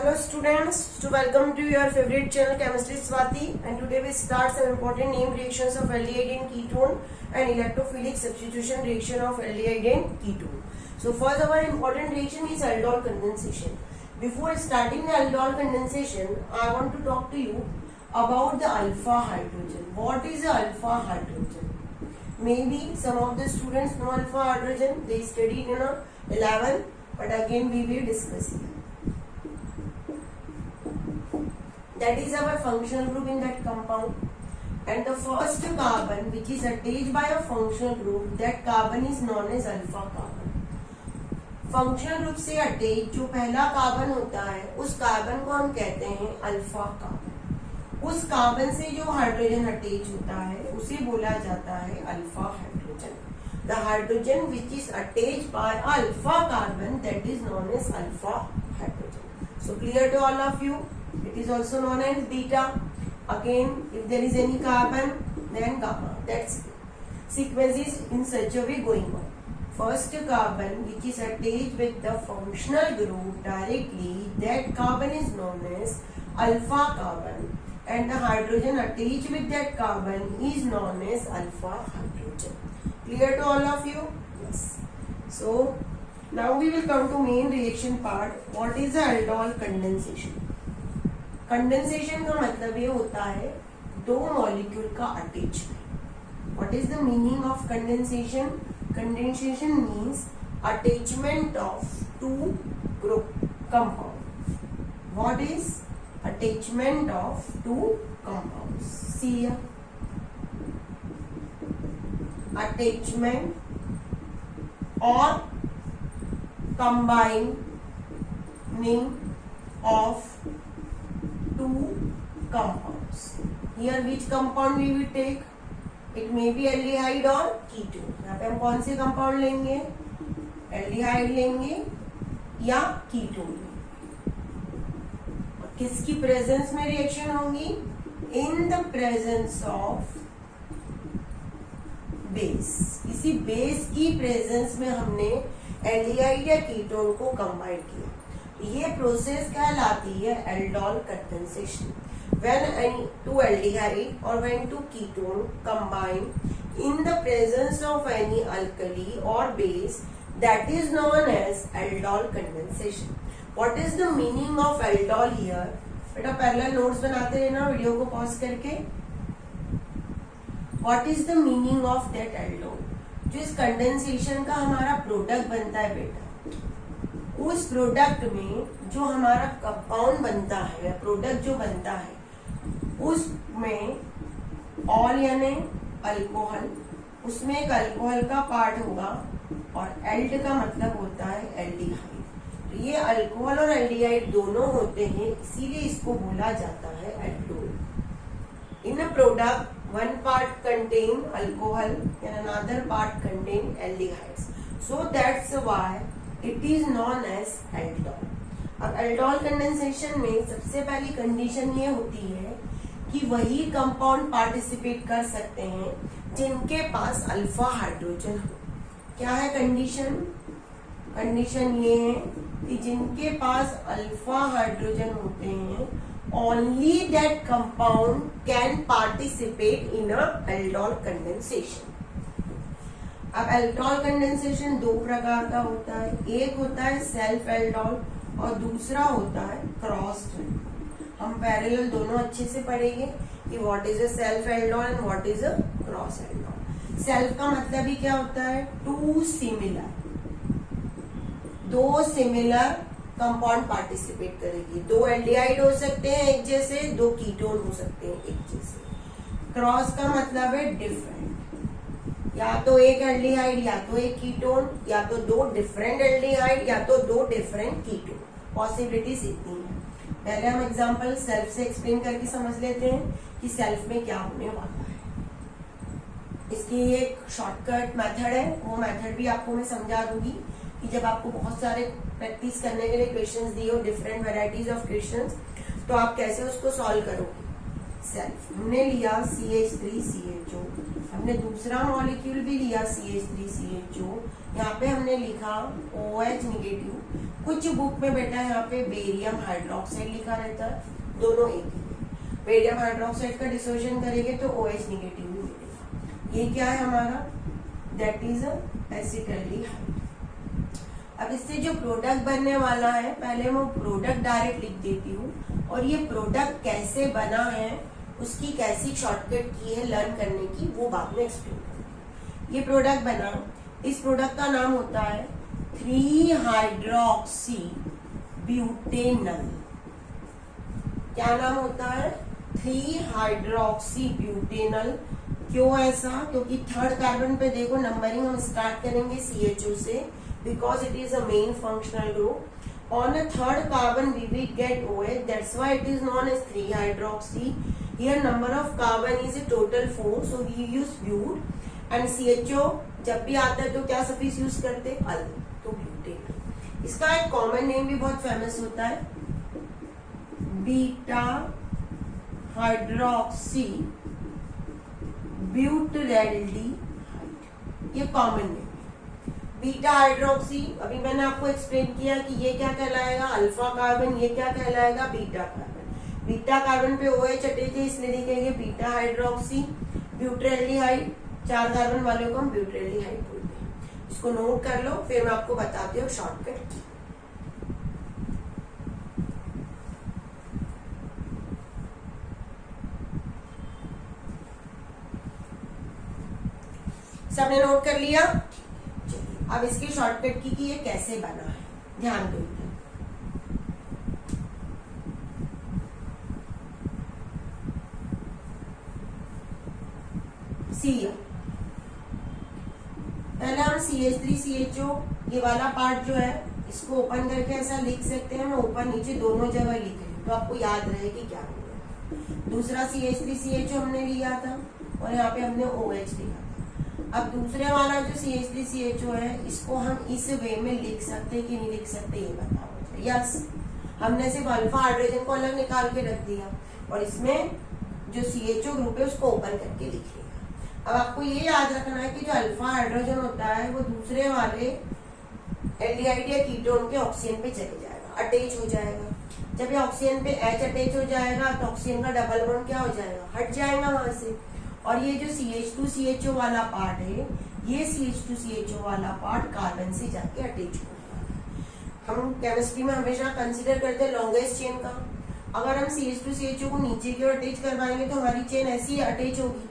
Hello students, to welcome to your favorite channel Chemistry Swati, and today we start some important name reactions of aldehyde and ketone and electrophilic substitution reaction of aldehyde and ketone. So first our important reaction is aldol condensation. Before starting the aldol condensation, I want to talk to you about the alpha hydrogen. What is the alpha hydrogen? Maybe some of the students know alpha hydrogen, they studied in 11, but again we will discuss here. That is our functional group in that compound, and the first carbon which is attached by a functional group, that carbon is known as alpha carbon. Functional group से attach जो पहला carbon होता है उस carbon को हम कहते हैं अल्फा कार्बन. उस कार्बन से जो हाइड्रोजन अटैच होता है उसे बोला जाता है alpha hydrogen. The hydrogen which is attached by alpha carbon, that is known as alpha hydrogen. So clear to all of you. It is also known as beta. Again, if there is any carbon, then gamma. That's sequence is in such a way going on. First carbon which is attached with the functional group directly, that carbon is known as alpha carbon, and the hydrogen attached with that carbon is known as alpha hydrogen. Clear to all of you? Yes. So now we will come to main reaction part. What is the aldol condensation? Condensation का मतलब ये होता है दो molecule का attachment. What is the meaning of condensation? Condensation means attachment of two group compound. What is attachment of two compounds? See attachment और combining of two compounds. Here which compound we will take? It may be aldehyde or ketone. यहाँ पे हम कौन से compound लेंगे? Aldehyde लेंगे या ketone लेंगे. किसकी प्रेजेंस में रिएक्शन होंगी? In the presence of base. किसी बेस की प्रेजेंस में हमने एल्डिहाइड या कीटोन को कंबाइन किया. ये प्रोसेस कहलाती है aldol condensation. When two aldehyde or when two ketone combine in the presence of any alkali or base, that is known as aldol condensation. What is the meaning of aldol here? बेटा parallel notes बनाते रहना video को pause करके. What is the meaning of that aldol? जो इस condensation का हमारा product बनता है बेटा, उस प्रोडक्ट में जो हमारा कंपाउंड बनता है, प्रोडक्ट जो बनता है उसमें ऑल यानी अल्कोहल, उसमें एक अल्कोहल का पार्ट होगा और एल्ड का मतलब होता है एल्डिहाइड. तो ये अल्कोहल और एल्डिहाइड दोनों होते हैं, इसीलिए इसको बोला जाता है aldol. In a product one part contain alcohol and another part contain aldehydes. So that's why it is known as aldol. अब एल्डोल कंडेंसेशन में सबसे पहली कंडीशन ये होती है कि वही कंपाउंड पार्टिसिपेट कर सकते हैं जिनके पास अल्फा हाइड्रोजन हो. क्या है कंडीशन? कंडीशन ये है कि जिनके पास अल्फा हाइड्रोजन होते हैं, only that compound can participate in a aldol condensation. अब एल्डोल कंडेंसेशन दो प्रकार का होता है. एक होता है सेल्फ एल्डोल और दूसरा होता है क्रॉस्ड एल्डोल. हम पैरेलल दोनों अच्छे से पढ़ेंगे कि what is a self aldol and what is a cross aldol. Self का मतलब ही क्या होता है? टू सिमिलर, दो सिमिलर कंपाउंड पार्टिसिपेट करेगी. दो एल्डिहाइड हो सकते हैं एक जैसे, दो कीटोन हो सकते हैं एक जैसे. क्रॉस का मतलब है डिफरेंट, या तो एक एल्डिहाइड या तो एक कीटोन, या तो दो डिफरेंट एल्डिहाइड या तो दो डिफरेंट कीटोन. पॉसिबिलिटीज इतनी है. पहले हम एग्जांपल सेल्फ से एक्सप्लेन करके समझ लेते हैं कि सेल्फ में क्या होने वाला है. इसकी एक शॉर्टकट मेथड है, वो मेथड भी आपको मैं समझा दूंगी कि जब आपको बहुत सारे प्रैक्टिस करने के लिए क्वेश्चंस दिए हो, डिफरेंट वेराइटीज ऑफ क्वेश्चंस, तो आप कैसे उसको सॉल्व करोगे. सेल्फ। हमने लिया CH3CHO, हमने दूसरा मॉलिक्यूल भी लिया CH3CHO, यहाँ पे हमने लिखा OH निगेटिव। कुछ बुक में बेटा यहाँ पे बेरियम हाइड्रोक्साइड लिखा रहता है, दोनों एक ही। बेरियम हाइड्रोक्साइड का डिसोसिएशन करेंगे तो OH निगेटिव ही मिलेगा। ये क्या है हमारा, दैट इज एसिटाल्डिहाइड। अब इससे जो प्रोडक्ट बनने वाला है, पहले मैं प्रोडक्ट डायरेक्ट लिख देती हूँ, और ये प्रोडक्ट कैसे बना है, उसकी कैसी शॉर्टकट की है लर्न करने की, वो बाद में एक्सप्लेन करूँगी। ये प्रोडक्ट बना, इस प्रोडक्ट का नाम होता है 3-हाइड्रोक्सी ब्यूटेनल। क्या नाम होता है, 3-हाइड्रोक्सी ब्यूटेनल। क्यों ऐसा, क्योंकि थर्ड कार्बन पे देखो नंबरिंग हम स्टार्ट करेंगे CHO से, because it is a main functional group. On a third carbon we will get OH, that's why it is known as 3-hydroxy. Here number of carbon is a total 4, so we use bute, and CHO जब भी आता है तो क्या suffix use करते, अल, तो butane. इसका एक कॉमन नेम भी बहुत फेमस होता है, बीटा हाइड्रोक्सी ब्यूटरैल्डिहाइड, ये कॉमन नेम। बीटा हाइड्रोक्सी, अभी मैंने आपको एक्सप्लेन किया कि ये क्या कहलाएगा, अल्फा कार्बन, ये क्या कहलाएगा, बीटा कार्बन। बीटा कार्बन पे OH अटैच है, इसलिए लिखेंगे बीटा हाइड्रोक्सी ब्यूटरैल्डिहाइड। 4 कार्बन वाले को हम ब्यूटरैल्डिहाइड बोलते हैं। इसको नोट कर लो, फिर मैं आपको बताती हूँ शॉर्टकट। सबने नोट कर लिया। अब इसकी शॉर्टकट की कि ये कैसे बना है, ध्यान दो। पहले हम CH3CHO ये वाला पार्ट जो है इसको ओपन करके ऐसा लिख सकते हैं, मैं ऊपर नीचे दोनों जगह लिख रही हूँ तो आपको याद रहे कि क्या होगा। दूसरा CH3CHO हमने लिया था और यहाँ पे हमने OH लिया था। अब दूसरे वाला जो CH3CHO है इसको हम इस वे में लिख सकते हैं कि नहीं लिख सकते, ये बताओ। यस, हमने सिर्फ अल्फा हाइड्रोजन को अलग निकाल के रख दिया और इसमें जो CHO ग्रुप है उसको ओपन करके लिख लिया। अब आपको ये याद रखना है कि जो अल्फा हाइड्रोजन होता है वो दूसरे वाले एल्डिहाइड या कीटोन के ऑक्सीजन पे चले जाएगा, अटैच हो जाएगा। जब ये ऑक्सीजन पे H अटैच हो जाएगा तो ऑक्सीजन का डबल बॉन्ड क्या हो जाएगा, हट जाएगा वहां से। और ये जो CH2CHO वाला पार्ट है, ये CH2CHO वाला पार्ट कार्बन से जाके अटैच हो जाएगा। हम केमिस्ट्री में हमेशा कंसीडर करते हैं लॉन्गेस्ट चेन का। अगर हम CH2CHO को नीचे की ओर अटैच करवाएंगे तो हमारी चेन ऐसी अटैच होगी,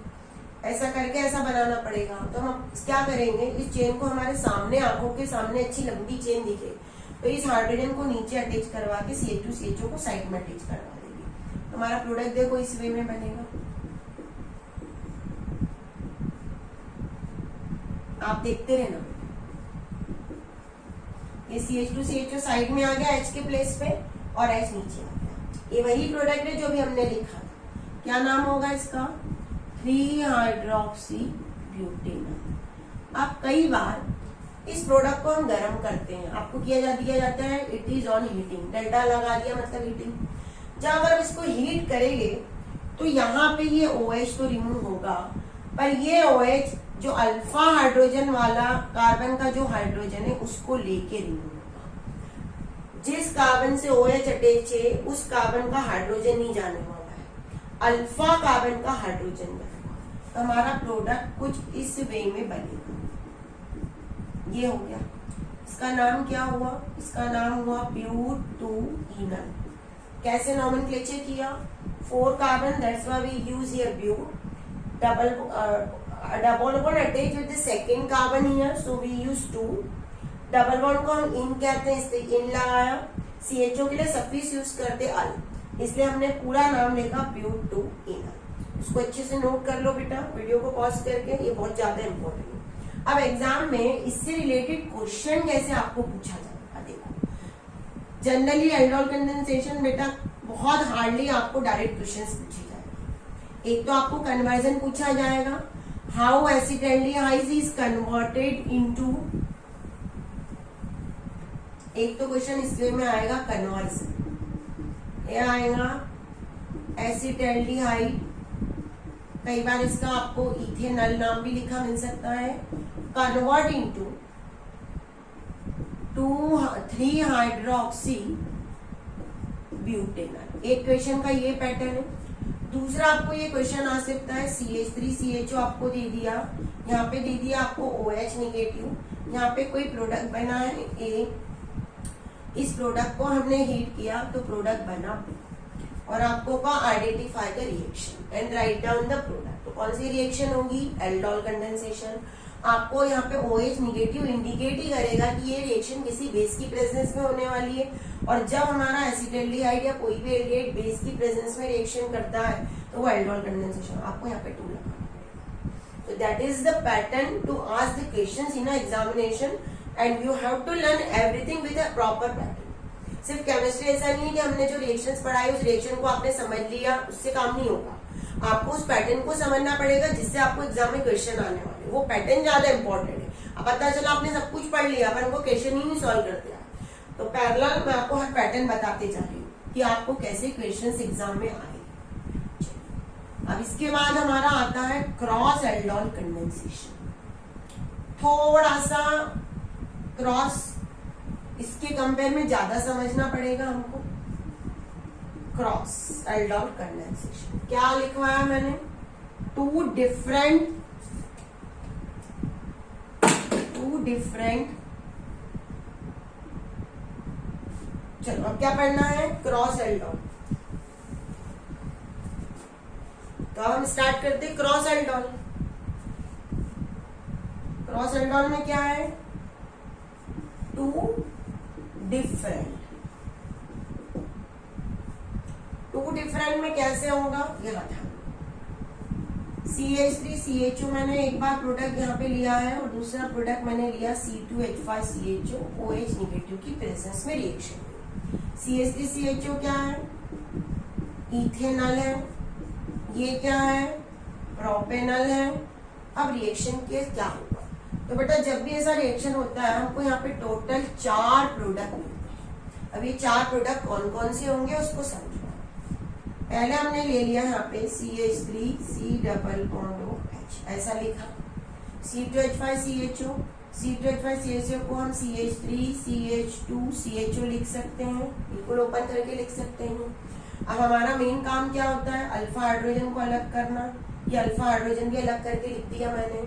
ऐसा करके ऐसा बनाना पड़ेगा। तो हम क्या करेंगे, इस चेन को हमारे सामने, आंखों के सामने अच्छी लंबी चेन दिखे तो इस हाइड्रोजन को नीचे अटैच करवा के CH2CHO को साइड में अटैच करवा देंगे। हमारा प्रोडक्ट देखो इस वे में बनेगा। आप देखते रहना। ये CH2CHO साइड में आ गया H के प्लेस पे और H नीचे आ गया। ये वही प्रोडक्ट है जो भी हमने लिखा था। क्या नाम होगा इसका, 3-हाइड्रोक्सी ब्यूटेनल। अब कई बार इस प्रोडक्ट को हम गर्म करते हैं, आपको दिया जाता है it is on heating, delta लगा दिया मतलब हीटिंग। जब अगर इसको हीट करेंगे तो यहाँ पे ये OH तो रिमूव होगा, पर ये OH जो अल्फा हाइड्रोजन वाला कार्बन का जो हाइड्रोजन है उसको लेके रिमूव होगा। जिस कार्बन से OH अटैच है उस कार्बन का हाइड्रोजन नहीं जाने वाला है, अल्फा कार्बन का हाइड्रोजन बनेगा। तो हमारा प्रोडक्ट कुछ इस वे में बनेगा। ये हो गया। इसका नाम क्या हुआ, इसका नाम हुआ ब्यूटेनल। कैसे नॉमेनक्लेचर किया, 4 carbon, that's why we use here but. Double bond attach with the second carbon here, so we use 2। Double bond को हम इन कहते हैं, इसलिए इन लगाया। CHO के लिए सफिक्स यूज करते अल, इसलिए हमने पूरा नाम लिखा ब्यूटेनल। इसको अच्छे से नोट कर लो बेटा, वीडियो को पॉज करके, ये बहुत ज्यादा इंपॉर्टेंट है। अब एग्जाम में इससे रिलेटेड क्वेश्चन कैसे आपको पूछा जाएगा, देखो जनरली एल्डोल कंडेंसेशन बेटा बहुत हार्डली आपको डायरेक्ट क्वेश्चंस पूछे जाएंगे। एक तो आपको कन्वर्जन पूछा जाएगा, how acetaldehyde is converted into, एक तो क्वेश्चन इसलिए में आएगा कन्वर्जन, ये आएगा एसिटाल्डिहाइड कई बार इसका आपको इथेनॉल नाम भी लिखा मिल सकता है। Convert into 3 hydroxy butanol. एक क्वेश्चन का ये पैटर्न है। दूसरा आपको ये क्वेश्चन आ सकता है CH3CHO आपको दे दिया, यहाँ पे दे दिया आपको OH निगेटिव, यहाँ पे कोई प्रोडक्ट बना है A, इस प्रोडक्ट को हमने हीट किया तो प्रोडक्ट बना B, और आपको का identify the reaction and write down the product. तो कौन सी रिएक्शन होगी? Aldol condensation. आपको यहाँ पे OH निगेटिव इंडिकेट ही करेगा कि ये रिएक्शन किसी बेस की प्रेजेंस में होने वाली है, और जब हमारा एसिटाल्डिहाइड या कोई भी एल्डिहाइड बेस की प्रेजेंस में रिएक्शन करता है तो वो एल्डोल कंडेंसेशन। आपको यहाँ पे 2 लगाना पड़ेगा। तो that is the pattern to ask the questions in examination, and you have to learn everything with a proper pattern. सिर्फ केमिस्ट्री ऐसा नहीं है कि हमने जो रिएक्शंस पढ़ाई उस रिएक्शन को आपने समझ लिया, उससे काम नहीं होगा। आपको उस पैटर्न को समझना पड़ेगा जिससे आपको एग्जाम में क्वेश्चन आने वाले। वो पैटर्न ज्यादा इंपॉर्टेंट है। अब पता चला आपने सब कुछ पढ़ लिया पर हमको क्वेश्चन ही नहीं सॉल्व कर दिया, तो पैरेलल मैं आपको हर पैटर्न बताते जा रही हूँ कि आपको कैसे क्वेश्चंस एग्जाम में आए। अब इसके बाद हमारा आता है क्रॉस एल्डोल कंडेंसेशन। थोड़ा सा क्रॉस इसके कंपेयर में ज्यादा समझना पड़ेगा हमको। क्रॉस एल्डोल कंडेंसेशन क्या लिखवाया मैंने? 2 डिफरेंट चलो अब क्या पढ़ना है? Cross aldol. तो हम स्टार्ट करते हैं क्रॉस एल्डोल। क्रॉस एल्डोल में क्या है? 2 डिफरेंट में कैसे होगा यहाँ था। CH3CHO मैंने एक बार प्रोडक्ट यहाँ पे लिया है और दूसरा प्रोडक्ट मैंने लिया C2H5CHO OH निगेटिव की प्रेजेंस में रिएक्शन। CH3CHO क्या है? इथेनॉल है। ये क्या है? प्रोपेनॉल है। अब रिएक्शन के क्या होगा? तो बेटा जब भी ऐसा रिएक्शन होता है हमको यहाँ पे टोटल 4 प्रोडक्ट मिलते हैं। अब ये 4 प्रोडक्ट कौन कौन से होंगे उसको समझो। पहले हमने ले लिया यहाँ पे CH3 C double bond OH ऐसा लिखा। C2H5CHO C2H5CHO को हम CH3CH2CHO लिख सकते हैं, बिल्कुल ओपन करके लिख सकते हैं। अब हमारा मेन काम क्या होता है? अल्फा हाइड्रोजन को अलग करना। ये अल्फा हाइड्रोजन भी अलग करके लिख दिया मैंने।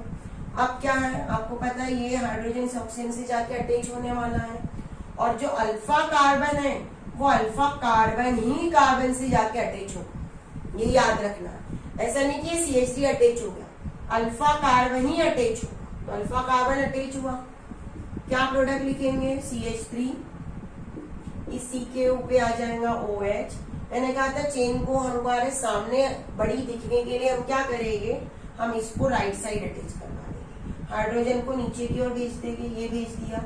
अब क्या है? आपको पता है ये हाइड्रोजन इस ऑक्सीजन से जाके अटैच होने वाला है, और जो अल्फा कार्बन है वो अल्फा कार्बन ही कार्बन से जाके अटैच होगा। ये याद रखना। ऐसा नहीं कि CH3 अटैच हो गया, अल्फा कार्बन ही अटैच होगा। तो अल्फा कार्बन अटैच हुआ, क्या प्रोडक्ट लिखेंगे? CH3, इस C के ऊपर आ जाएगा OH। मैंने कहा था चेन को हमारे सामने बड़ी दिखने के लिए हम क्या करेंगे? हम इसको राइट साइड अटैच करवा देंगे, हाइड्रोजन को नीचे की ओर भेज देंगे। ये भेज दिया।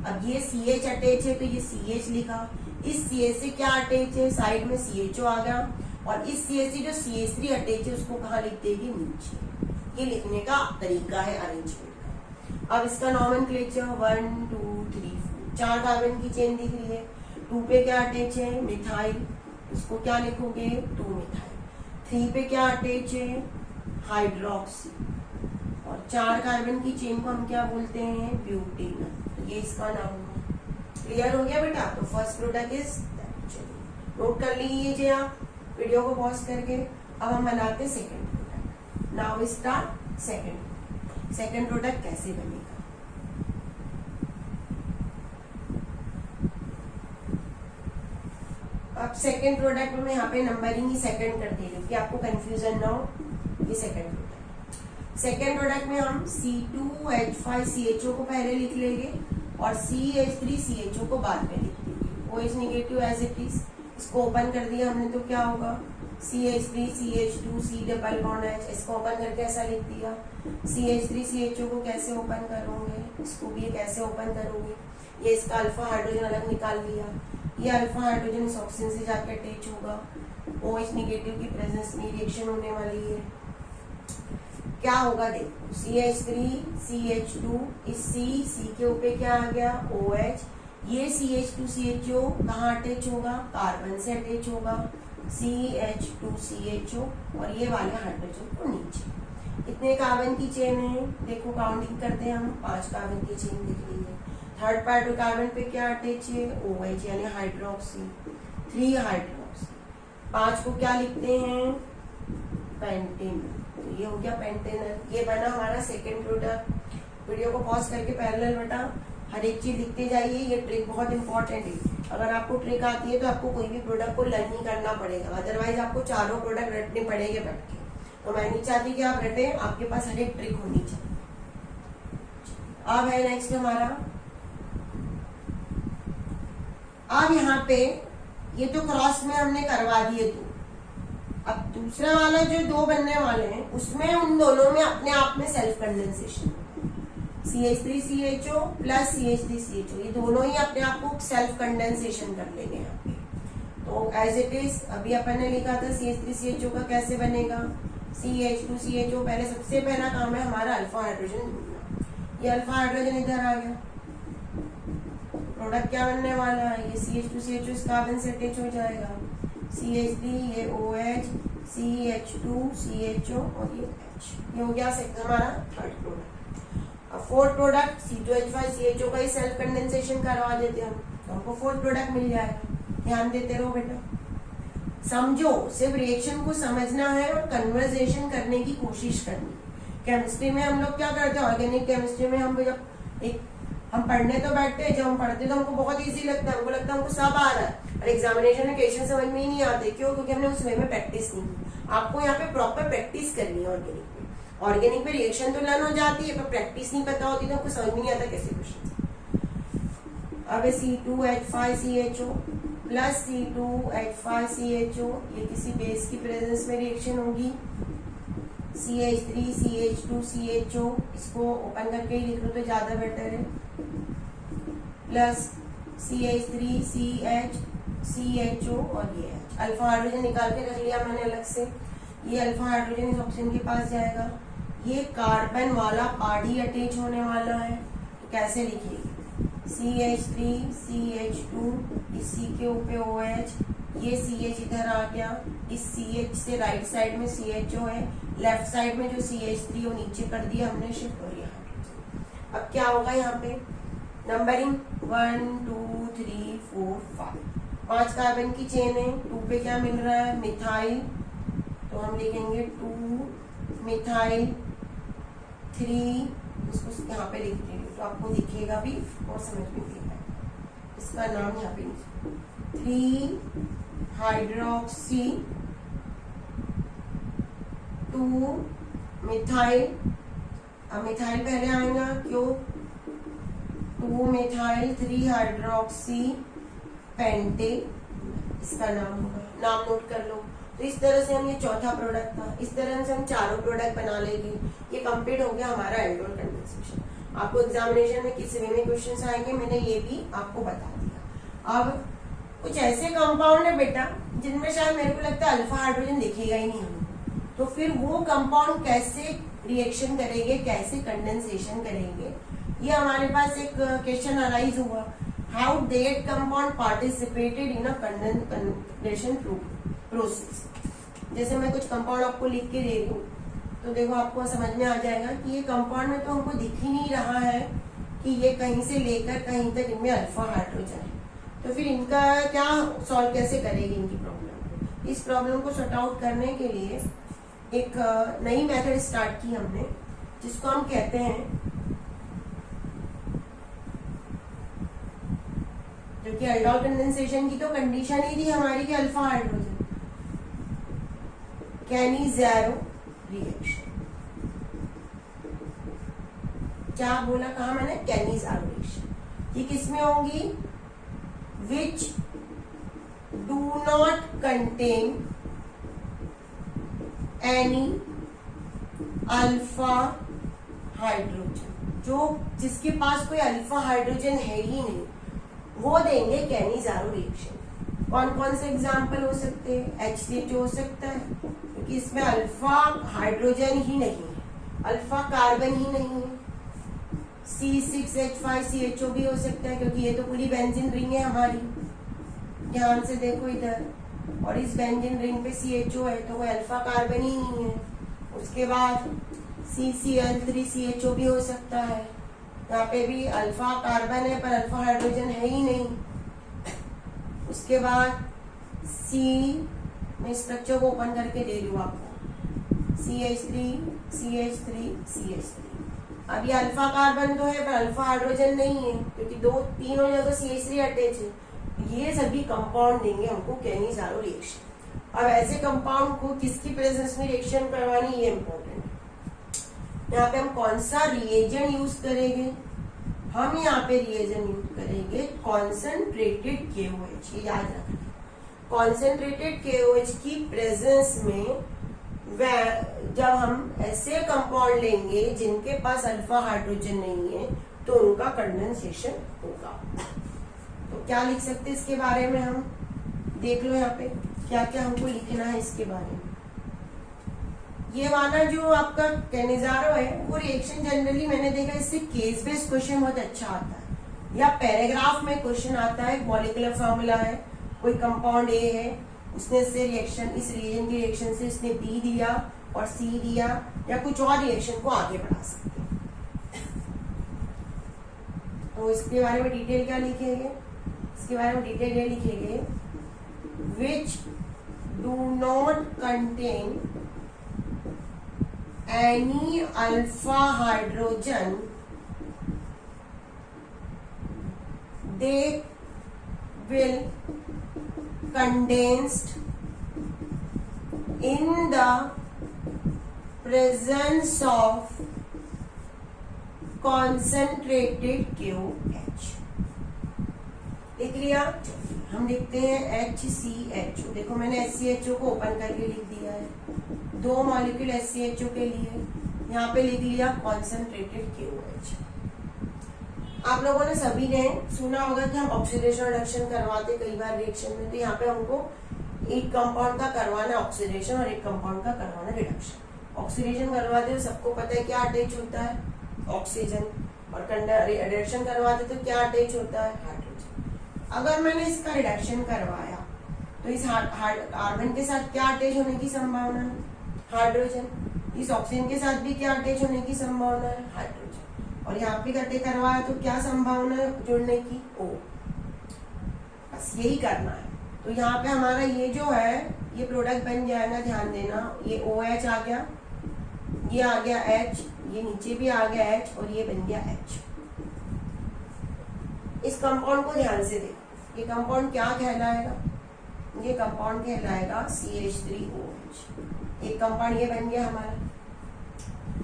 अब ये CH अटैच है तो ये CH लिखा। इस CH से क्या अटैच है? साइड में CHO आ गया, और इस CH से जो CH3 अटैच है उसको कहाँ लिख देगी? नीचे। ये लिखने का तरीका है अरेंजमेंट का। अब इसका नॉमेनक्लेचर 1 2 3 4 4 कार्बन की चेन दिख रही है। 2 पे क्या अटैच है? मिथाइल, इसको क्या लिखोगे? 2 मिथाइल। 3 पे क्या अटैच है? हाइड्रोक्सी, और 4 कार्बन की चेन को हम क्या बोलते हैं? ब्यूटेनॉल। ये इसका नाम है। क्लियर हो गया बेटा? तो फर्स्ट प्रोडक्ट इज नोट कर लीजिए आप वीडियो को पॉज करके। अब हम बनाते हैं second product. Now start second product कैसे बनेगा। अब सेकंड प्रोडक्ट में यहाँ पे नंबरिंग ही सेकंड कर दे रही हूँ कि आपको कंफ्यूजन ना हो। ये सेकंड प्रोडक्ट में हम C2H5CHO को पहले लिख लेंगे और CH3CHO को बाद में लिख देंगे। OH negative edge it is. इसको ओपन कर दिया हमने तो क्या होगा? CH3CH2 C double bond H। इसको ओपन करके ऐसा लिख दिया। CH3CHO को कैसे ओपन करोगे? इसको भी कैसे ओपन करोगे? ये इसका अल्फा हाइड्रोजन अलग निकाल लिया। ये अल्फा हाइड्रोजन इस ऑक्सीजन से जाकर अटैच होगा। OH निगेटिव की प्रेजेंस में रिएक्शन होने वाली है। क्या होगा देखो, CH3CH2 इस C के ऊपर क्या आ गया? OH। ये CH2CHO कहाँ अटैच होगा? कार्बन से अटैच होगा। CH2CHO और ये वाले हाइड्रोजन को नीचे। इतने कार्बन की चेन है, देखो काउंटिंग करते हैं हम, 5 कार्बन की चेन दिख रही है। थर्ड पार्ट कार्बन पे क्या अटैच है, OH यानी हाइड्रोक्सी, 3 हाइड्रोक्सी। 5 को क्या लिखते हैं, पेंटेन। तो ये हो गया पेंटेनल। ये बना हमारा सेकेंड प्रोडक्ट। वीडियो को पॉज करके पैरेलल बटा हर एक चीज लिखते जाइए। ये ट्रिक बहुत इंपॉर्टेंट है। अगर आपको ट्रिक आती है तो आपको कोई भी प्रोडक्ट को लर्न नहीं करना पड़ेगा, अदरवाइज आपको चारों प्रोडक्ट रटने पड़ेंगे बैठ के। तो मैं नहीं चाहती कि आप रटे, आपके पास हर एक ट्रिक होनी चाहिए। अब है नेक्स्ट हमारा, अब यहाँ पे ये तो क्रॉस में हमने करवा दिए दो। अब दूसरा वाला जो 2 बनने वाले हैं उसमें उन दोनों में अपने आप में self condensation, CH3CHO plus CH3CHO, ये दोनों ही अपने आप को सेल्फ कंडेंसेशन कर लेंगे यहाँ पे। तो एज इट इज अभी अपन ने लिखा था CH3CHO का कैसे बनेगा, CH2CHO। पहले सबसे पहला काम है हमारा अल्फा हाइड्रोजन ढूंढना। ये अल्फा हाइड्रोजन इधर आ गया, प्रोडक्ट क्या बनने वाला है, ये CH2CHO इस कार्बन से अटैच हो जाएगा, CH3 ये OH, CH2CHO और ये H। ये हो गया हमारा थर्ड प्रोडक्ट। अब फोर्थ प्रोडक्ट C2H5CHO का ही सेल्फ कंडेंसेशन करवा देते हम, तो हमको फोर्थ प्रोडक्ट मिल जाएगा। ध्यान देते रहो बेटा, समझो, सिर्फ रिएक्शन को समझना है और कन्वर्सेशन करने की कोशिश करनी। केमिस्ट्री में हम लोग क्या करते हैं, ऑर्गेनिक केमिस्ट्री में हम जब हम पढ़ने तो बैठते हैं, जब हम पढ़ते तो हमको बहुत इजी लगता है, हमको लगता है हमको सब आ रहा है, और एग्जामिनेशन में क्वेश्चन समझ में ही नहीं आते। क्यों? क्योंकि हमने उस वे में प्रैक्टिस नहीं की। आपको यहाँ पे प्रॉपर प्रैक्टिस करनी है। ऑर्गेनिक में रिएक्शन तो लर्न हो जाती है, पर प्रैक्टिस नहीं पता होती तो आपको समझ में नहीं आता कैसे क्वेश्चन। अब C2H5CHO प्लस C2H5CHO, ये किसी बेस की प्रेजेंस में रिएक्शन होगी। CH3CH2CHO, इसको ओपन करके ही लिख लो तो ज्यादा बेटर है, प्लस CH3CHO और ये H। अल्फा हाइड्रोजन निकाल के रख लिया मैंने अलग से। ये अल्फा हाइड्रोजन इस ऑप्शन के पास जाएगा। ये कार्बन वाला पार्ट ही अटैच होने वाला है, तो कैसे लिखिए, CH3CH2, इस C के ऊपर OH, ये CH इधर आ गया, इस CH से राइट साइड में CHO है, लेफ्ट साइड में जो CH3 वो नीचे कर दिया हमने शिफ्ट, और यहाँ अब क्या होगा, यहाँ पे नंबरिंग 1 2 3 4 5, 5 कार्बन की चेन है। 2 पे क्या मिल रहा है, मिथाइल, तो हम लिखेंगे 2 मिथाइल 3, इसको यहाँ पे लिख देंगे तो आपको दिखेगा भी और समझ में भी आएगा। इसका नाम यहाँ पे 3 हाइड्रोक्सी 2 मिथाइल। अब मिथाइल पहले आएगा, क्यों, 2 मिथाइल 3 हाइड्रोक्सी पेंटे, इसका नाम होगा, नाम नोट कर लो। तो इस तरह से हम, ये चौथा प्रोडक्ट था, इस तरह से हम चारों प्रोडक्ट बना लेंगे। ये कंप्लीट हो गया हमारा एल्डोल कंडेंसेशन। आपको एग्जामिनेशन में किस वे में क्वेश्चंस आएंगे मैंने ये भी आपको बता दिया। अब कुछ ऐसे कंपाउंड है बेटा जिनमें शायद मेरे को लगता है अल्फा हाइड्रोजन दिखेगा ही नहीं हमको, तो फिर वो कंपाउंड कैसे रिएक्शन करेंगे, कैसे कंडेंसेशन करेंगे, ये हमारे पास एक क्वेश्चन अराइज हुआ, how that compound participated in a condensation process. जैसे मैं कुछ कंपाउंड आपको लिख के दे दूं तो देखो आपको समझ में आ जाएगा कि ये कंपाउंड में तो हमको दिख ही नहीं रहा है कि ये कहीं से लेकर कहीं तक इनमें अल्फा हाइड्रोजन है, तो फिर इनका क्या सॉल्व कैसे करेगी इनकी प्रॉब्लम। इस प्रॉब्लम को सॉर्ट आउट करने के लिए एक नई मेथड स्टार्ट की हमने, जिसको हम कहते हैं, जो कि एल्डोल कंडेंसेशन की तो कंडीशन ही थी हमारी कि अल्फा हाइड्रोजन, कैनिज़ेरो रिएक्शन। क्या बोला, कहा मैंने, कैनिज़ेरो रिएक्शन। ये किसमें होंगी, which do not contain any alpha hydrogen, जो जिसके पास कोई अल्फा हाइड्रोजन है ही नहीं, वो देंगे कैनिज़ेरो रिएक्शन। कौन कौन से एग्जाम्पल हो सकते हैं, HCHO हो सकता है क्योंकि इसमें अल्फा हाइड्रोजन ही नहीं है, अल्फा कार्बन ही नहीं है। C6H5CHO भी हो सकता है क्योंकि ये तो पूरी बेंजीन रिंग है हमारी, ध्यान से देखो इधर, और इस बेंजीन रिंग पे CHO है तो वो अल्फा कार्बन ही नहीं है। उसके बाद CCl3CHO भी हो सकता है, यहाँ पे भी अल्फा कार्बन है पर अल्फा हाइड्रोजन है ही नहीं। उसके बाद C, मैं स्ट्रक्चर को ओपन करके दे रही हूँ आपको, CH3 CH3 CH3। अब ये अल्फा कार्बन तो है पर अल्फा हाइड्रोजन नहीं है क्योंकि तीनों जगह CH3 अटैच है। ये सभी कंपाउंड देंगे हमको कैनिज़ारो रिएक्शन। अब ऐसे कंपाउंड को किसकी प्रेजेंस में रिएक्शन करवानी, ये इम्पोर्टेंट है। यहाँ पे हम कौन सा रिएजेंट यूज करेंगे, हम यहाँ पे रिएजेंट यूज करेंगे कॉन्सेंट्रेटेड KOH। ये याद रखना, कॉन्सेंट्रेटेड KOH की प्रेजेंस में जब हम ऐसे कंपाउंड लेंगे जिनके पास अल्फा हाइड्रोजन नहीं है तो उनका कंडेंसेशन होगा। तो क्या लिख सकते हैं इसके बारे में, हम देख लो यहाँ पे क्या क्या हमको लिखना है इसके बारे में। ये वाला जो आपका कैनिज़ारो है वो रिएक्शन जनरली मैंने देखा इससे केस बेस्ड क्वेश्चन बहुत अच्छा आता है, या पैराग्राफ में क्वेश्चन आता है। मॉलिक्यूलर फॉर्मूला है, कोई कंपाउंड ए है, उसने इससे रिएक्शन, इस रिएजेंट की रिएक्शन से इसने बी दिया और सी दिया, या कुछ और रिएक्शन को आगे बढ़ा सकते हैं। तो इसके बारे में डिटेल क्या लिखेंगे, इसके बारे में डिटेल ये लिखेंगे, which do not contain any alpha hydrogen, they will condensed in the presence of concentrated KOH। लिख लिया, हम लिखते हैं HCHO। देखो मैंने HCHO को ओपन करके लिख दिया है, 2 मॉलिक्यूल HCHO के लिए, यहाँ पे लिख लिया कॉन्सेंट्रेटेड KOH। आप लोगों ने सभी ने सुना होगा कि हम ऑक्सीडेशन रिडक्शन करवाते कई बार रिएक्शन में, तो यहाँ पे हमको एक कंपाउंड का करवाना ऑक्सीडेशन और एक कंपाउंड का करवाना रिडक्शन। ऑक्सीडेशन करवाते तो सबको पता है क्या अटैच होता है, ऑक्सीजन, और रिडक्शन करवाते तो क्या अटैच होता है, हाइड्रोजन। अगर मैंने इसका रिडक्शन करवाया तो इस कार्बन के साथ क्या अटैच होने की संभावना है, हाइड्रोजन। इस ऑक्सीजन के साथ भी क्या अटैच होने की संभावना है, हाइड्रोजन। और यहाँ पे कटे करवाया तो क्या संभावना है जुड़ने की, O। बस यही करना है। तो यहाँ पे हमारा ये जो है ये प्रोडक्ट बन जाएगा, ध्यान देना, ये OH आ गया, ये आ गया H, ये नीचे भी आ गया H और ये बन गया H। इस कंपाउंड को ध्यान से देखो, ये कंपाउंड क्या कहलाएगा, ये कंपाउंड कहलाएगा CH3OH। एक कंपाउंड ये बन गया हमारा।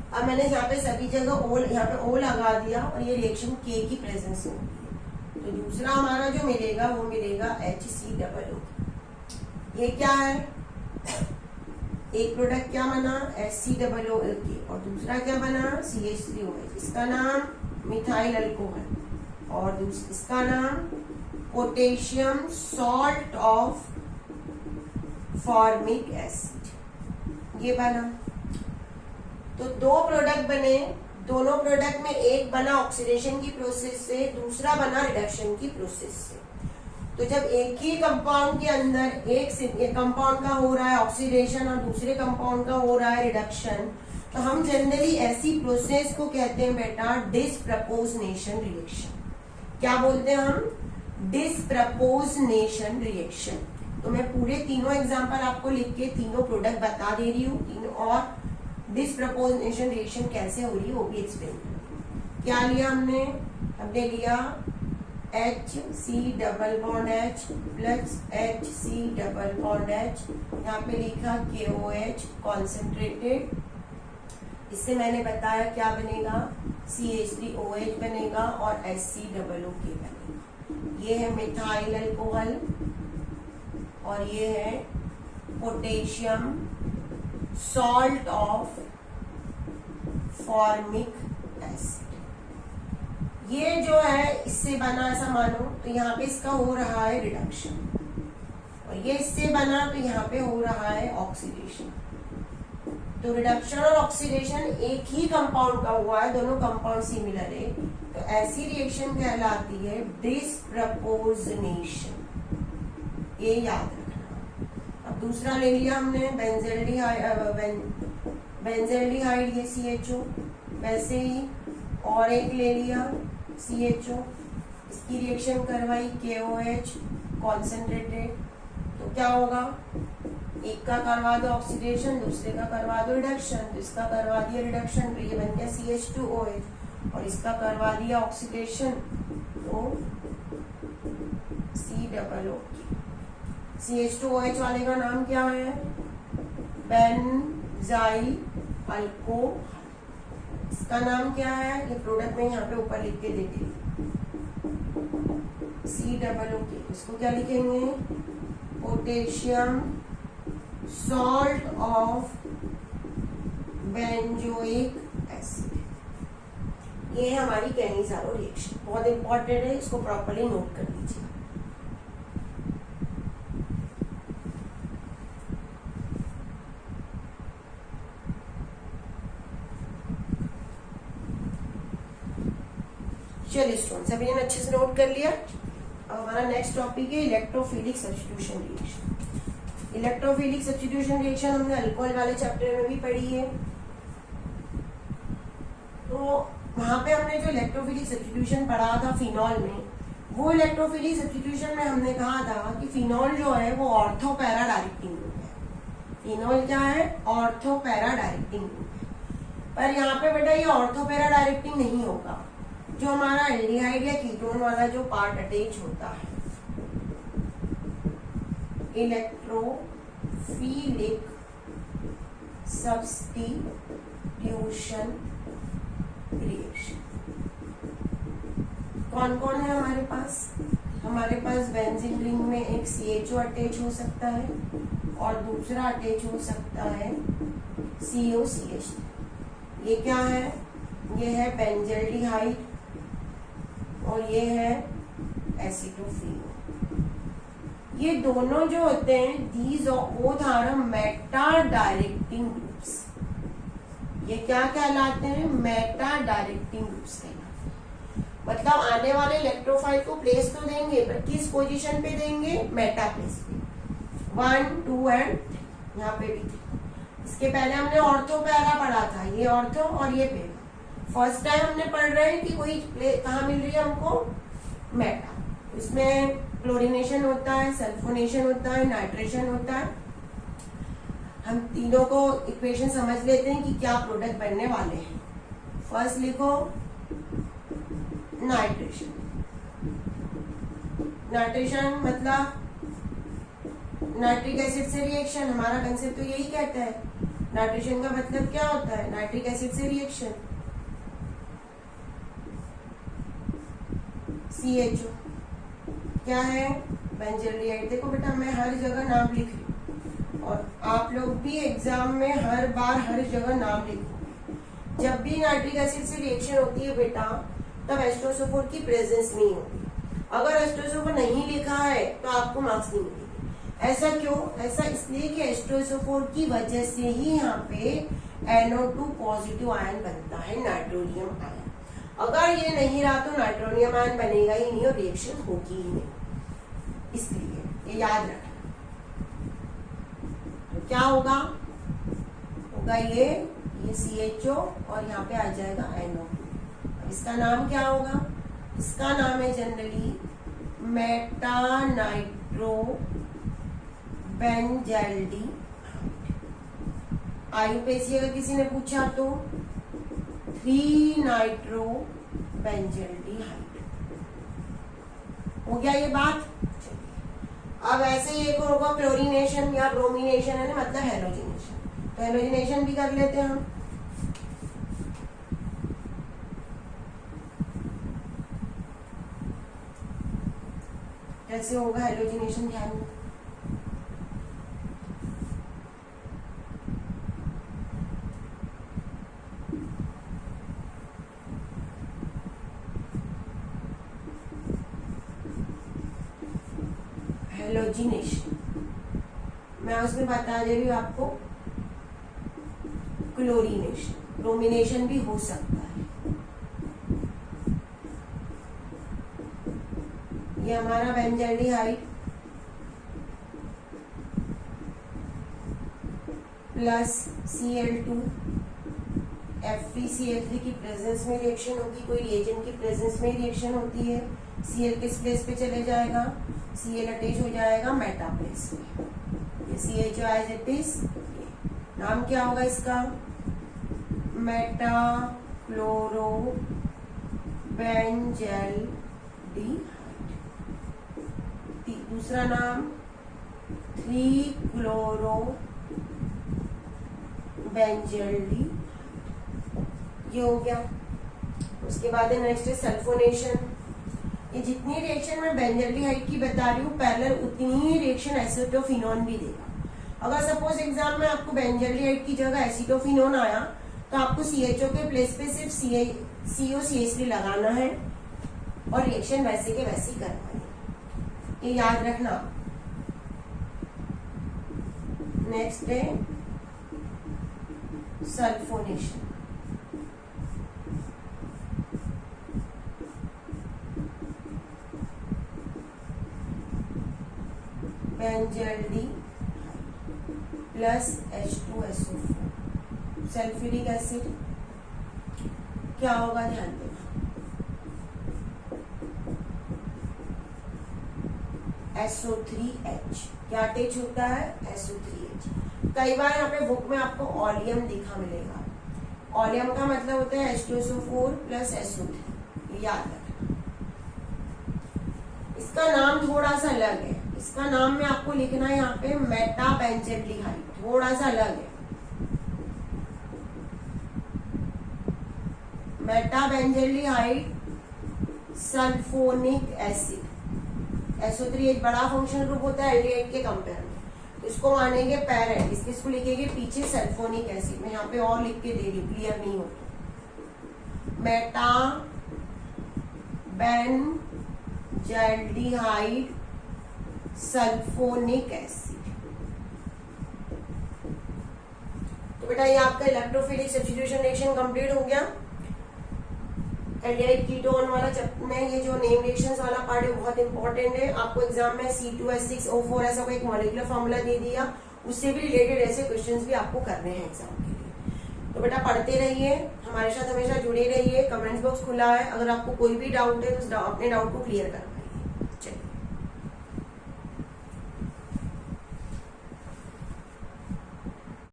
अब मैंने यहाँ पे सभी जगह यहाँ पे O लगा दिया और ये रिएक्शन K की प्रेजेंस में होगी, तो दूसरा हमारा जो मिलेगा वो मिलेगा HCOO। ये क्या है, एक प्रोडक्ट क्या बना HCOO और दूसरा क्या बना CH3OH। इसका नाम मिथाइल अल्कोहल और इसका नाम potassium salt of formic acid, ये बना। तो 2 प्रोडक्ट बने, दोनों प्रोडक्ट में एक बना ऑक्सीडेशन की प्रोसेस से, दूसरा बना रिडक्शन की प्रोसेस से। तो जब एक ही कंपाउंड के अंदर एक कंपाउंड का हो रहा है ऑक्सीडेशन और दूसरे कंपाउंड का हो रहा है रिडक्शन, तो हम जनरली ऐसी प्रोसेस को कहते हैं बेटा डिसप्रपोजनेशन रिएक्शन। क्या बोलते हैं हम, डिसप्रपोजनेशन रिएक्शन। तो मैं पूरे तीनों एग्जाम्पल आपको लिख के तीनों प्रोडक्ट बता दे रही हूँ, तीनों, और डिसप्रपोजनेशन रिएक्शन कैसे हो रही है वो भी एक्सप्लेन करेंगे। क्या लिया हमने लिया HC double bond H plus HC double bond H, यहाँ पे लिखा KOH कॉन्सेंट्रेटेड। इससे मैंने बताया क्या बनेगा, CH3OH बनेगा और HCOO बनेगा। ये है मिथाइल अल्कोहल और ये है potassium salt of formic acid. ये जो है इससे बना, ऐसा मानो तो यहाँ पे इसका हो रहा है रिडक्शन, और ये इससे बना तो यहाँ पे हो रहा है ऑक्सीडेशन। तो रिडक्शन और ऑक्सीडेशन एक ही कंपाउंड का हुआ है, दोनों कंपाउंड सिमिलर है, तो ऐसी रिएक्शन कहलाती है डिसप्रपोजनेशन। ये याद रखना। दूसरा ले लिया हमने बेंजेल्डिहाइड, ये CHO, वैसे ही और एक ले लिया CHO, इसकी रिएक्शन करवाई KOH कॉन्सेंट्रेटेड, तो क्या होगा, एक का करवा दो ऑक्सीडेशन, दूसरे का करवा दो रिडक्शन, तो इसका करवा दिया रिडक्शन तो ये बन गया CH2OH, और इसका करवा दिया ऑक्सीडेशन तो COOH। CH2OH वाले का नाम क्या है, बेंजाइल अल्कोहल। इसका नाम क्या है, ये प्रोडक्ट में यहाँ पे ऊपर लिख के देती COOH। इसको क्या लिखेंगे, potassium salt of benzoic acid. ये है हमारी कैनिज़ारो रिएक्शन, बहुत इंपॉर्टेंट है, इसको प्रॉपर्ली नोट कर लीजिए। चलिए स्टूडेंट्स, अभी मैंने अच्छे से नोट कर लिया। अब हमारा नेक्स्ट टॉपिक है electrophilic substitution reaction. Electrophilic substitution reaction हमने अल्कोहल वाले चैप्टर में भी पढ़ी है। तो वहां पे हमने जो इलेक्ट्रोफिलिक सब्स्टिट्यूशन पढ़ा था फिनॉल में, वो इलेक्ट्रोफिलिक सब्स्टिट्यूशन में हमने कहा था कि फिनॉल जो है वो ऑर्थो पैरा डायरेक्टिंग ग्रुप है। फिनॉल क्या है, ऑर्थो पैरा डायरेक्टिंग ग्रुप है। पर यहाँ पे बेटा ये ऑर्थो पैरा डायरेक्टिंग नहीं होगा, जो हमारा एल्डिहाइड या कीटोन वाला जो पार्ट अटैच होता है, इलेक्ट्रोफिलिक सब्स्टिट्यूशन रिएक्शन कौन कौन है हमारे पास, हमारे पास बेंजीन रिंग में एक CHO अटैच हो सकता है और दूसरा अटैच हो सकता है COCH। ये क्या है, ये है बेंजल्डिहाइड और ये है एसिटोफिनो। ये दोनों जो होते हैं these both are meta directing groups. ये क्या कहलाते हैं, मेटा डायरेक्टिंग ग्रुप्स कहलाते हैं। मतलब आने वाले इलेक्ट्रोफाइल को प्लेस तो देंगे, पर किस पोजीशन पे देंगे, मेटा प्लेस पे, 1 2 एंड यहाँ पे भी थे। इसके पहले हमने ऑर्थो पैरा पढ़ा था, ये ऑर्थो और ये पैरा। फर्स्ट टाइम हमने पढ़ रहे हैं कि कोई कहाँ मिल रही है हमको, मेटा। इसमें क्लोरीनेशन होता है, सल्फोनेशन होता है, नाइट्रेशन होता है। हम तीनों को इक्वेशन समझ लेते हैं कि क्या प्रोडक्ट बनने वाले हैं। फर्स्ट लिखो नाइट्रेशन। नाइट्रेशन मतलब नाइट्रिक एसिड से रिएक्शन, हमारा कंसेप्ट तो यही कहता है। नाइट्रेशन का मतलब क्या होता है, नाइट्रिक एसिड से रिएक्शन। CHO क्या है, बेंजल्डिहाइड। देखो बेटा मैं हर जगह नाम लिख रही हूँ और आप लोग भी एग्जाम में हर बार हर जगह नाम लिखोगे। जब भी नाइट्रिक एसिड से रिएक्शन होती है बेटा, तब H2SO4 की प्रेजेंस नहीं होगी। अगर H2SO4 नहीं लिखा है तो आपको मार्क्स नहीं मिलेंगे। ऐसा क्यों, ऐसा इसलिए कि H2SO4 की वजह से ही यहाँ पे NO2 पॉजिटिव आयन बनता है, नाइट्रोनियम आयन। अगर ये नहीं रहा तो नाइट्रोनियम आयन बनेगा ही नहीं और रिएक्शन होगी ही नहीं। इसलिए ये याद रखना। तो क्या होगा, होगा ये CHO और यहाँ पे आ जाएगा NO2। अब इसका नाम क्या होगा, इसका नाम है generally Meta nitro benzaldehyde. IUPAC अगर किसी ने पूछा तो 3 नाइट्रो बेंजल्डिहाइड। हो गया ये बात। अब ऐसे ही एक होगा क्लोरीनेशन या ब्रोमिनेशन, है ना, मतलब हेलोजिनेशन। तो हेलोजिनेशन भी कर लेते हैं हम। कैसे होगा हेलोजिनेशन, ध्यान में। हेलोजिनेशन मैं उसमें बता दे रही हूँ आपको। क्लोरीनेशन, ब्रोमिनेशन भी हो सकता है। ये हमारा बेंजल्डिहाइड प्लस Cl2 FeCl3 की प्रेजेंस में रिएक्शन होगी, कोई रिएजेंट की प्रेजेंस में रिएक्शन होती है। Cl किस प्लेस पे चले जाएगा, Cl अटैच हो जाएगा मेटा प्लेस में। ये CHO एज इट इज, नाम क्या होगा इसका, मेटा क्लोरो बेंजल्डिहाइड। दूसरा नाम 3-क्लोरो बेंजल्डिहाइड, ये हो गया। उसके बाद नेक्स्ट है सल्फोनेशन। ये जितनी रिएक्शन मैं बेंजल्डिहाइड की बता रही हूँ पैरेलल उतनी ही रिएक्शन एसीटोफिनोन भी देगा। अगर सपोज एग्जाम में आपको बेंजल्डिहाइड की जगह एसीटोफिनोन आया तो आपको CHO के प्लेस पे सिर्फ COCH3 लगाना है और रिएक्शन वैसे के वैसे ही करना है, ये याद रखना। नेक्स्ट है sulphonation. Benzaldehyde plus H2SO4 sulphuric acid, क्या होगा ध्यान देना, SO3H, क्या अटैच होता है, SO3H। कई बार यहाँ पे बुक में आपको ऑलियम दिखा मिलेगा, ऑलियम का मतलब होता है H2SO4 प्लस SO3, ये याद रखना। इसका नाम थोड़ा सा अलग है, इसका नाम में आपको लिखना है यहाँ पे मेटा बेंजल्डिहाइड, थोड़ा सा अलग है। Meta benzaldehyde sulphonic acid, SO3H बड़ा फंक्शनल ग्रुप होता है एल्डिहाइड के कंपेयर में, तो इसको मानेंगे पैरेंट, इसको लिखेंगे पीछे सल्फोनिक एसिड। मैं यहाँ पे और लिख के दे रही, क्लियर नहीं हो तो मेटा बेंजल्डिहाइड सल्फोनिक एसिड। तो बेटा ये आपका इलेक्ट्रोफिलिक सब्स्टिट्यूशन रिएक्शन कंप्लीट हो गया। एल्डिहाइड कीटोन वाला में ये जो नेम रिएक्शंस वाला पार्ट है बहुत इंपॉर्टेंट है। आपको एग्जाम में C2H6O4 ऐसा कोई एक मॉलिक्यूलर फॉर्मूला दे दिया, उससे भी रिलेटेड ऐसे क्वेश्चंस भी आपको करने हैं एग्जाम के लिए। तो बेटा पढ़ते रहिए, हमारे साथ हमेशा जुड़े रहिए, कमेंट्स बॉक्स खुला है, अगर आपको कोई भी डाउट है तो अपने डाउट को क्लियर करना।